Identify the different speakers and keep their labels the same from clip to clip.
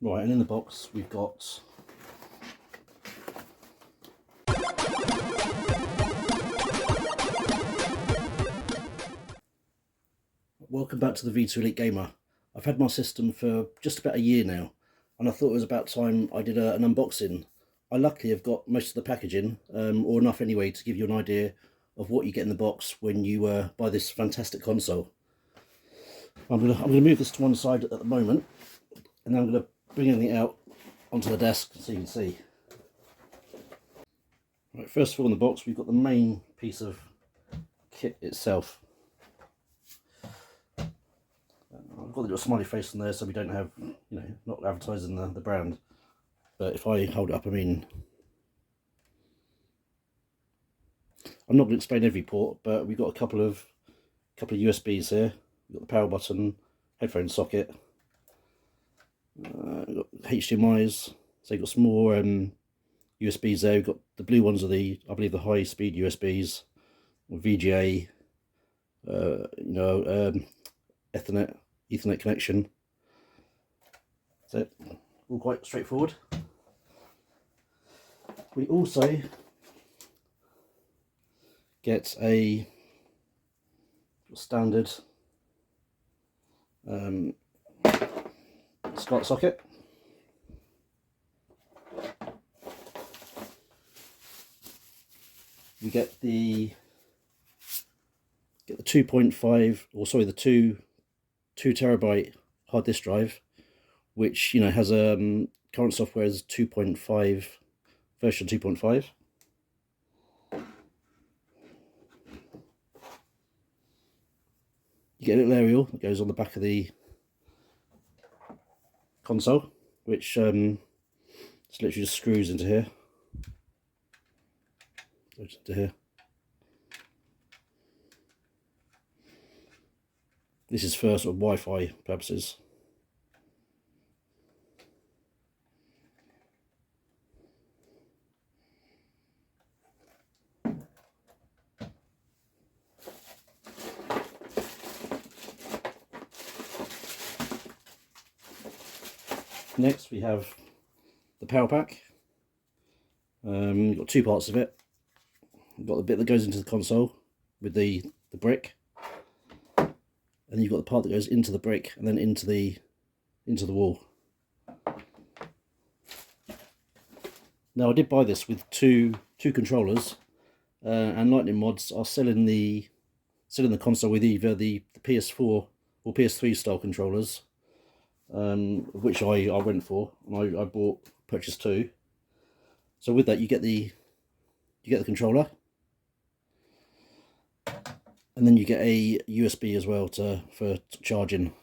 Speaker 1: Right, and in the box we've got welcome back to the V2 Elite Gamer. I've had my system for just about a year now, and I thought it was about time I did an unboxing. I luckily have got most of the packaging, or enough anyway, to give you an idea of what you get in the box when you buy this fantastic console. I'm gonna move this to one side at the moment, and then I'm gonna bring everything out onto the desk so you can see. Right, first of all, in the box we've got the main piece of kit itself. I've got the little smiley face on there so we don't have, not advertising the brand. But if I hold it up, I mean, I'm not going to explain every port, but we've got a couple of USBs here. We've got the power button, headphone socket, we've got HDMI's. So you've got some more USBs there. We've got the blue ones are I believe the high speed USBs, VGA, Ethernet connection. So all quite straightforward. We also get a standard SCART socket. We get the 2.5, or sorry, the 2 terabyte hard disk drive, which has current software is 2.5 version 2.5. You get a little aerial that goes on the back of the console, which literally just screws into here. Goes into here. This is for sort of Wi-Fi purposes. Next we have the power pack. You've got two parts of it. You've got the bit that goes into the console with the brick, and then you've got the part that goes into the brick and then into the wall. Now I did buy this with two controllers, and Lightning Mods are selling the console with either the PS4 or PS3 style controllers, which I went for, and I purchased two. So with that you get the controller, and then you get a USB as well for charging.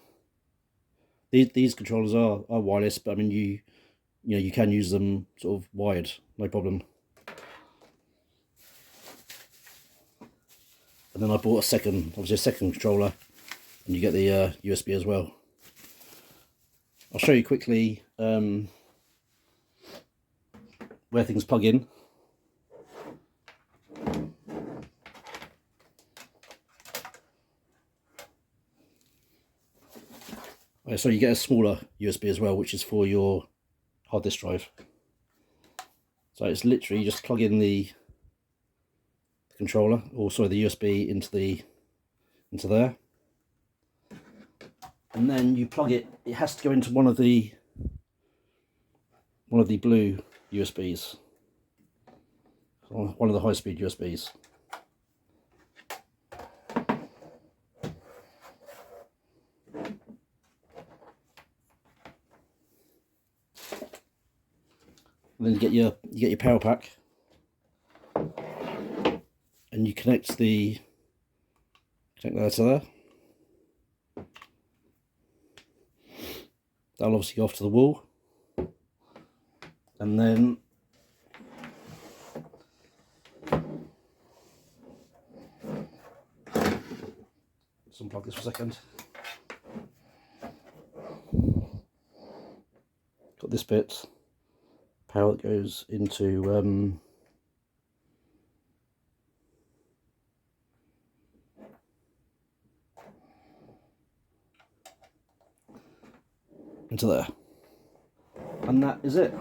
Speaker 1: These controllers are wireless, but I mean you can use them sort of wired, no problem. And then I bought a second controller, and you get the USB as well. I'll show you quickly where things plug in. So you get a smaller USB as well, which is for your hard disk drive. So it's literally you just plug in the controller, or sorry, the USB into there, and then you plug it. It has to go into one of the blue USBs, one of the high-speed USBs. And then you get your power pack, and you connect that to there. That'll obviously go off to the wall, and then let's unplug this for a second. Got this bit, power that goes into there. And that is it.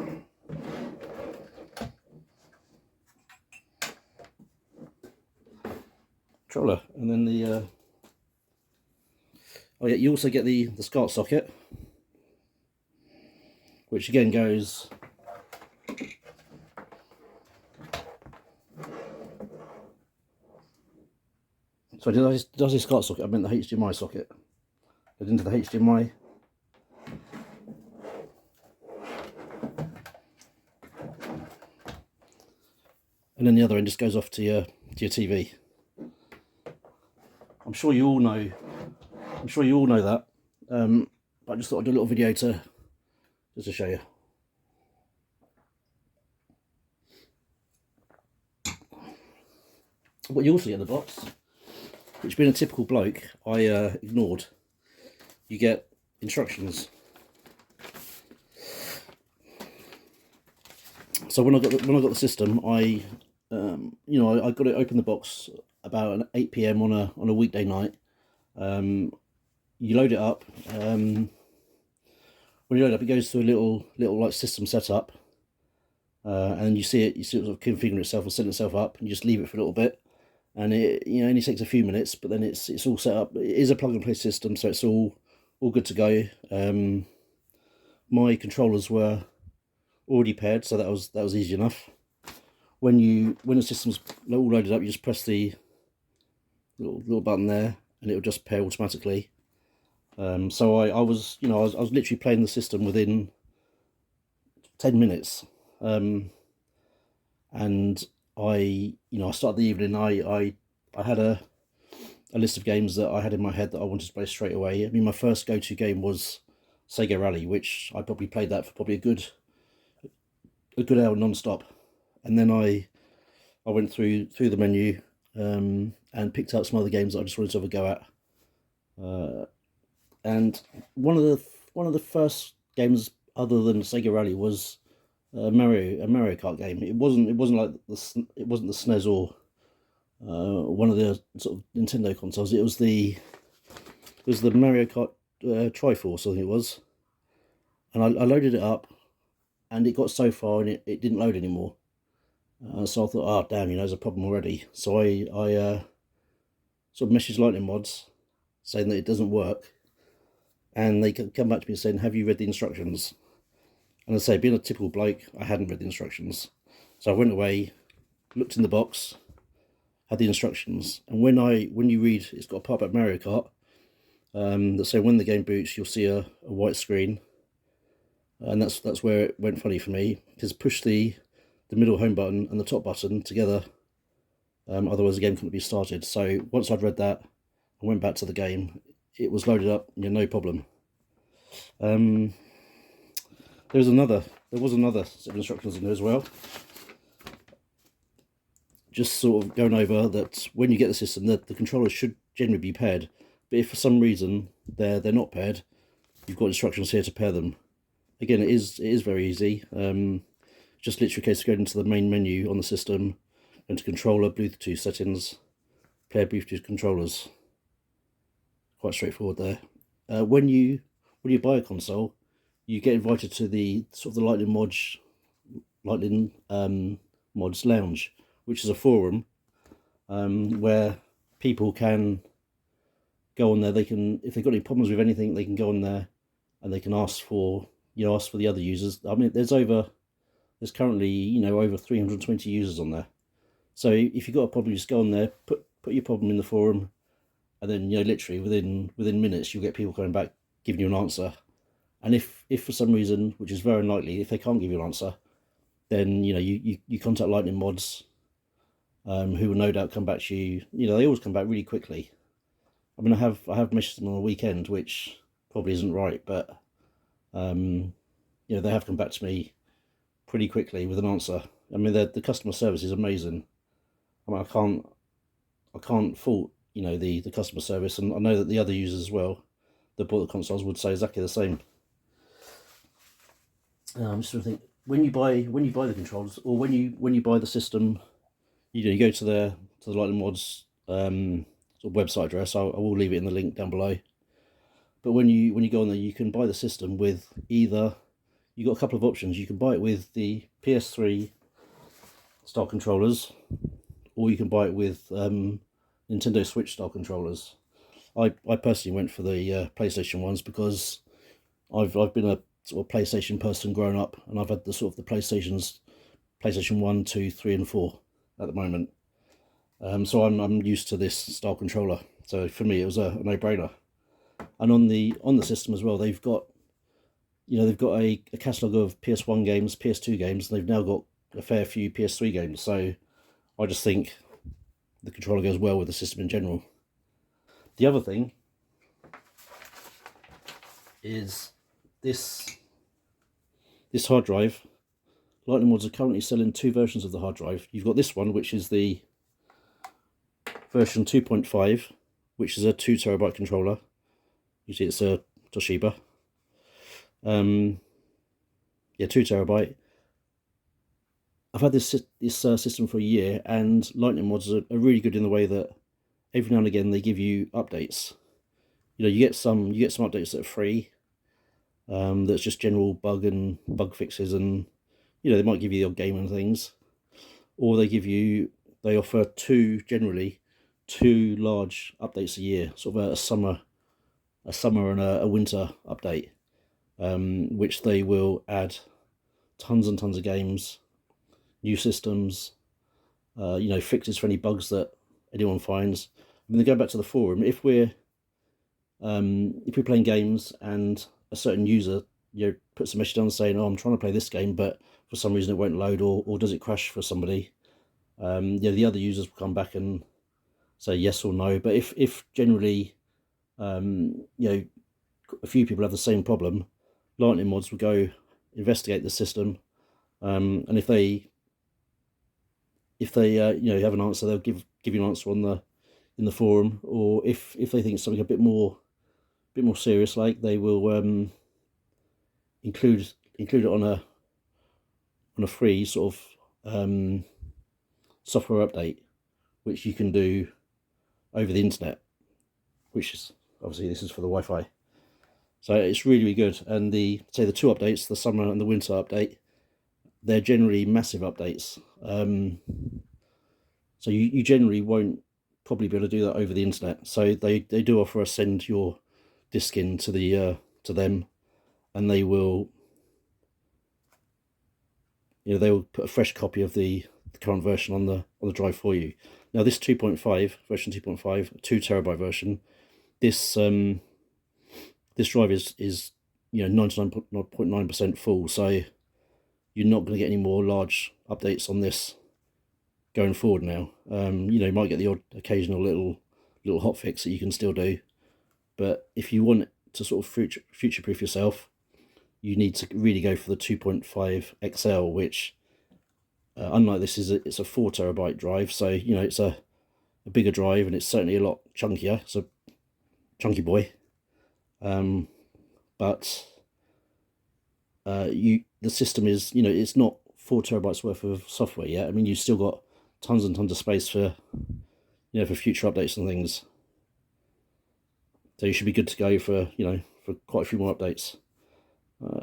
Speaker 1: Controller, and then the oh yeah, you also get the SCART socket, which again goes so did I say SCART socket? I meant the HDMI socket. Goes into the HDMI. And then the other end just goes off to your TV. I'm sure you all know that. But I just thought I'd do a little video just to show you. What you also get in the box, which being a typical bloke, I ignored. You get instructions. So when I got the system, I got it open the box about 8 PM on a weekday night. You load it up. When you load it up, it goes to a little like system setup, and you see it sort of configure itself or set itself up, and you just leave it for a little bit, and it only takes a few minutes, but then it's all set up. It is a plug and play system, so it's all good to go. My controllers were already paired, so that was easy enough. When the system's all loaded up, you just press the little button there, and it'll just pair automatically. So I was literally playing the system within 10 minutes, and I started the evening. I had a list of games that I had in my head that I wanted to play straight away. I mean, my first go-to game was Sega Rally, which I probably played that for probably a good hour non-stop, and then I went through the menu and picked out some other games that I just wanted to have a go at. And one of the first games other than Sega Rally was a Mario Kart game. It wasn't like the SNES or one of the sort of Nintendo consoles. It was the Mario Kart Triforce, I think it was. And I loaded it up, and it got so far and it didn't load anymore. So I thought, oh damn, there's a problem already. So I sort of messaged Lightning Mods saying that it doesn't work, and they come back to me saying, have you read the instructions? And I say, being a typical bloke, I hadn't read the instructions. So I went away, looked in the box, had the instructions, and when you read, it's got a part about Mario Kart that say when the game boots, you'll see a white screen, and that's where it went funny for me, because push the middle home button and the top button together, otherwise the game couldn't be started. So once I'd read that, I went back to the game. It was loaded up, no problem. There was another set of instructions in there as well, just sort of going over that when you get the system, that the controllers should generally be paired, but if for some reason they're not paired, you've got instructions here to pair them. Again, it is very easy. Just literally a case of going into the main menu on the system, into controller, Bluetooth settings, pair Bluetooth controllers. Quite straightforward there. When you buy a console, you get invited to the sort of the Lightning Mods Lounge, which is a forum where people can go on there. They can, if they've got any problems with anything, they can go on there and they can ask for the other users. I mean, there's currently over 320 users on there. So if you've got a problem, just go on there, put your problem in the forum, and then literally within minutes you'll get people coming back giving you an answer. And if for some reason, which is very unlikely, if they can't give you an answer, then you contact Lightning Mods, who will no doubt come back to you. They always come back really quickly. I mean, I have messaged them on a weekend, which probably isn't right, but they have come back to me pretty quickly with an answer. I mean, the customer service is amazing. I mean, I can't fault the customer service, and I know that the other users as well that bought the consoles would say exactly the same. I'm just trying to think, when you buy the controls, or when you buy the system, you go to the Lightning Mods sort of website address. I will leave it in the link down below. But when you go on there, you can buy the system with either you've got a couple of options. You can buy it with the PS3 style controllers, or you can buy it with Nintendo Switch style controllers. I personally went for the PlayStation ones because I've been a sort of PlayStation person growing up, and I've had the sort of the PlayStation 1, 2, 3, and 4 at the moment. So I'm used to this style controller. So for me, it was a no-brainer. And on the system as well, they've got a catalogue of PS1 games, PS2 games, and they've now got a fair few PS3 games. So I just think the controller goes well with the system in general. The other thing is this hard drive. Lightning Mods are currently selling two versions of the hard drive. You've got this one, which is the version 2.5, which is a 2 terabyte controller. You see it's a Toshiba. 2 terabyte. I've had this system for a year, and Lightning Mods are really good in the way that every now and again they give you updates. You get some updates that are free. That's just general bug fixes, and they might give you the odd game and things, or they offer generally two large updates a year, sort of a summer and a winter update, which they will add tons and tons of games, new systems, fixes for any bugs that anyone finds. I mean, they go back to the forum. If we're playing games and a certain user puts a message down saying, "Oh, I'm trying to play this game, but for some reason it won't load, or does it crash for somebody?" The other users will come back and say yes or no. But if generally, a few people have the same problem, Lightning Mods will go investigate the system, and if they have an answer, they'll give you an answer in the forum, or if they think it's something a bit more serious, like, they will include it on a free sort of software update, which you can do over the internet, which is obviously, this is for the Wi-Fi. So it's really, really good. And the two updates, the summer and the winter update, they're generally massive updates. So you generally won't probably be able to do that over the internet. So they do offer a send your disk in to them, and they will put a fresh copy of the current version on the drive for you. Now this version 2.5, 2 terabyte version, this drive is 99.9% full, so you're not going to get any more large updates on this going forward now. You might get the odd occasional little hotfix that you can still do, but if you want to sort of future-proof yourself, you need to really go for the 2.5 XL, which unlike this it's a 4 terabyte drive, so it's a bigger drive, and it's certainly a lot chunkier. It's a chunky boy, but the system is, it's not 4 terabytes worth of software yet. I mean, you've still got tons and tons of space for for future updates and things, so you should be good to go for quite a few more updates.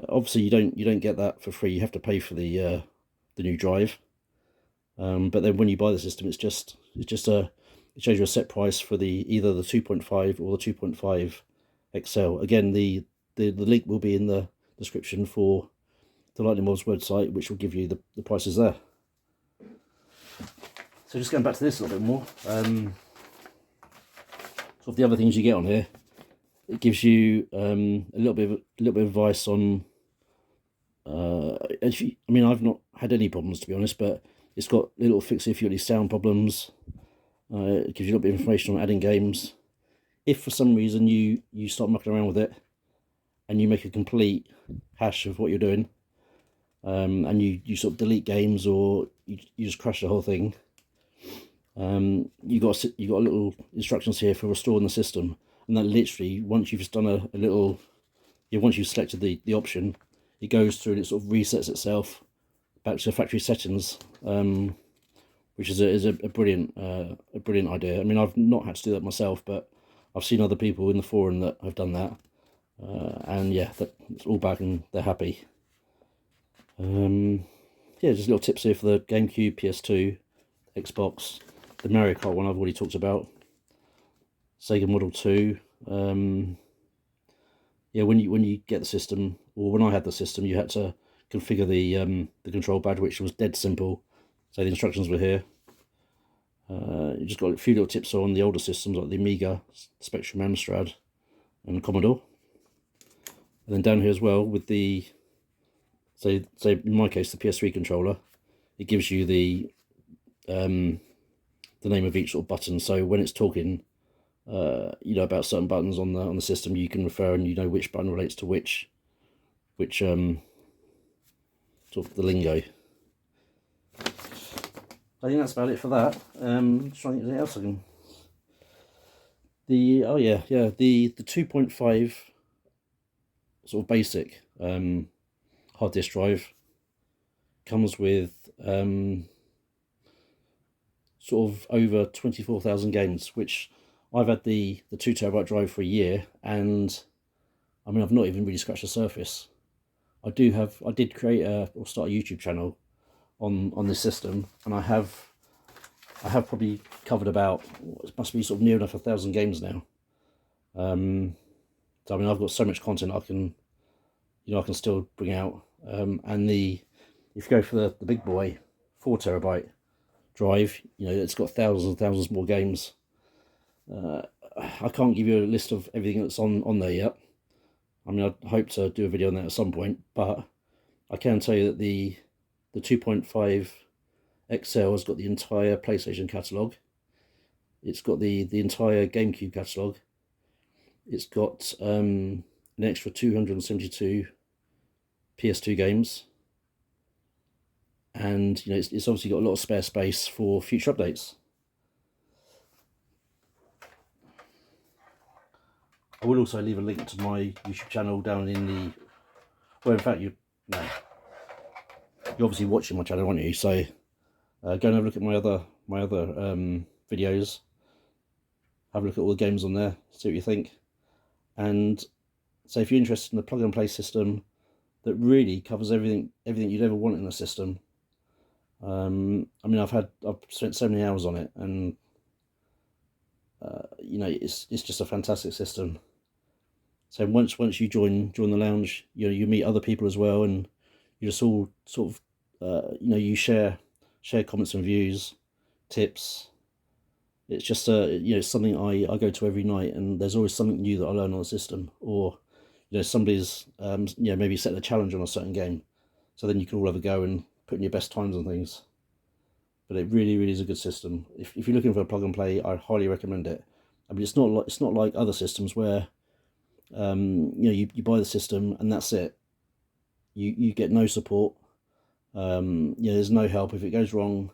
Speaker 1: Obviously you don't get that for free. You have to pay for the new drive, but then when you buy the system, it shows you a set price for either the 2.5 or the 2.5 XL. Again, the link will be in the description for the Lightning Mods website, which will give you the prices there. So just going back to this a little bit more, sort of the other things you get on here, it gives you a little bit of advice on. I've not had any problems, to be honest, but it's got a little fix if you have any sound problems. It gives you a little bit of information on adding games. If for some reason you start mucking around with it and you make a complete hash of what you're doing, and you sort of delete games, or you just crash the whole thing, you got little instructions here for restoring the system, and that literally, once you've done once you've selected the option, it goes through and it sort of resets itself back to factory settings, which is a brilliant idea. I mean, I've not had to do that myself, but I've seen other people in the forum that have done that, and yeah, it's all back and they're happy. Yeah, just little tips here for the GameCube, PS2, Xbox, the Mario Kart one I've already talked about, Sega Model 2. Yeah, when you get the system, or when I had the system, you had to configure the control pad, which was dead simple. So the instructions were here. You just got a few little tips on the older systems like the Amiga, Spectrum, Amstrad, and Commodore. And then down here as well with the, say in my case, the PS3 controller, it gives you the name of each sort of button. So when it's talking, you know, about certain buttons on the system, you can refer and you know which button relates to which sort of the lingo. I think that's about it for that. Just trying to think anything else I can. The 2.5 sort of basic hard disk drive comes with sort of over 24,000 games, which I've had the 2 terabyte drive for a year, and I mean I've not even really scratched the surface. I did create or start a YouTube channel on this system, and I have probably covered about, it must be sort of near enough 1,000 games now. So I mean I've got so much content I can still bring out. And if you go for the big boy 4 terabyte drive, you know, it's got thousands and thousands more games. I can't give you a list of everything that's on there yet. I mean, I hope to do a video on that at some point, but I can tell you that the 2.5 XL has got the entire PlayStation catalogue. It's got the entire GameCube catalogue. It's got an extra 272 PS2 games, and you know, it's obviously got a lot of spare space for future updates. I will also leave a link to my YouTube channel down in the, well, in fact, you're obviously watching my channel, aren't you? So go and have a look at my other videos. Have a look at all the games on there, see what you think. And so if you're interested in the plug and play system that really covers everything you'd ever want in a system, I mean, I've spent so many hours on it, and you know, it's just a fantastic system. So once you join the lounge, you know, you meet other people as well, and you just all sort of you know, you share comments and views, tips. It's just you know, something I go to every night, and there's always something new that I learn on the system, or you know, somebody's you know, maybe set a challenge on a certain game, so then you can all have a go and put in your best times and things. But it really is a good system. If you're looking for a plug and play, I highly recommend it. I mean, it's not like other systems where you know, you buy the system and that's it. You get no support. You know, there's no help. If it goes wrong,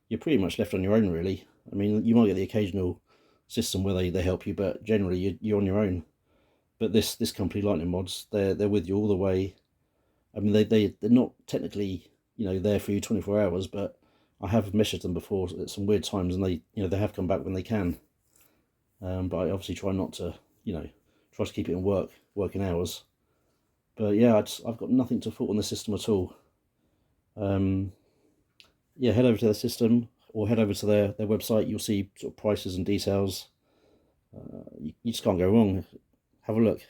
Speaker 1: you're pretty much left on your own, really. I mean, you might get the occasional system where they help you, but generally you're on your own. But this company, Lightning Mods, they're with you all the way. I mean, they're not technically, you know, there for you 24 hours, but I have messaged them before at some weird times, and they, you know, they have come back when they can. But I obviously try not to, you know, try to keep it in working hours. But yeah, I've got nothing to fault on the system at all. Yeah, head over to their system or head over to their website. You'll see sort of prices and details. You just can't go wrong. Have a look.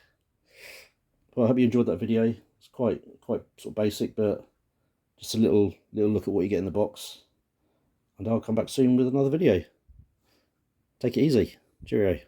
Speaker 1: Well, I hope you enjoyed that video. It's quite sort of basic, but just a little look at what you get in the box. And I'll come back soon with another video. Take it easy. Cheerio.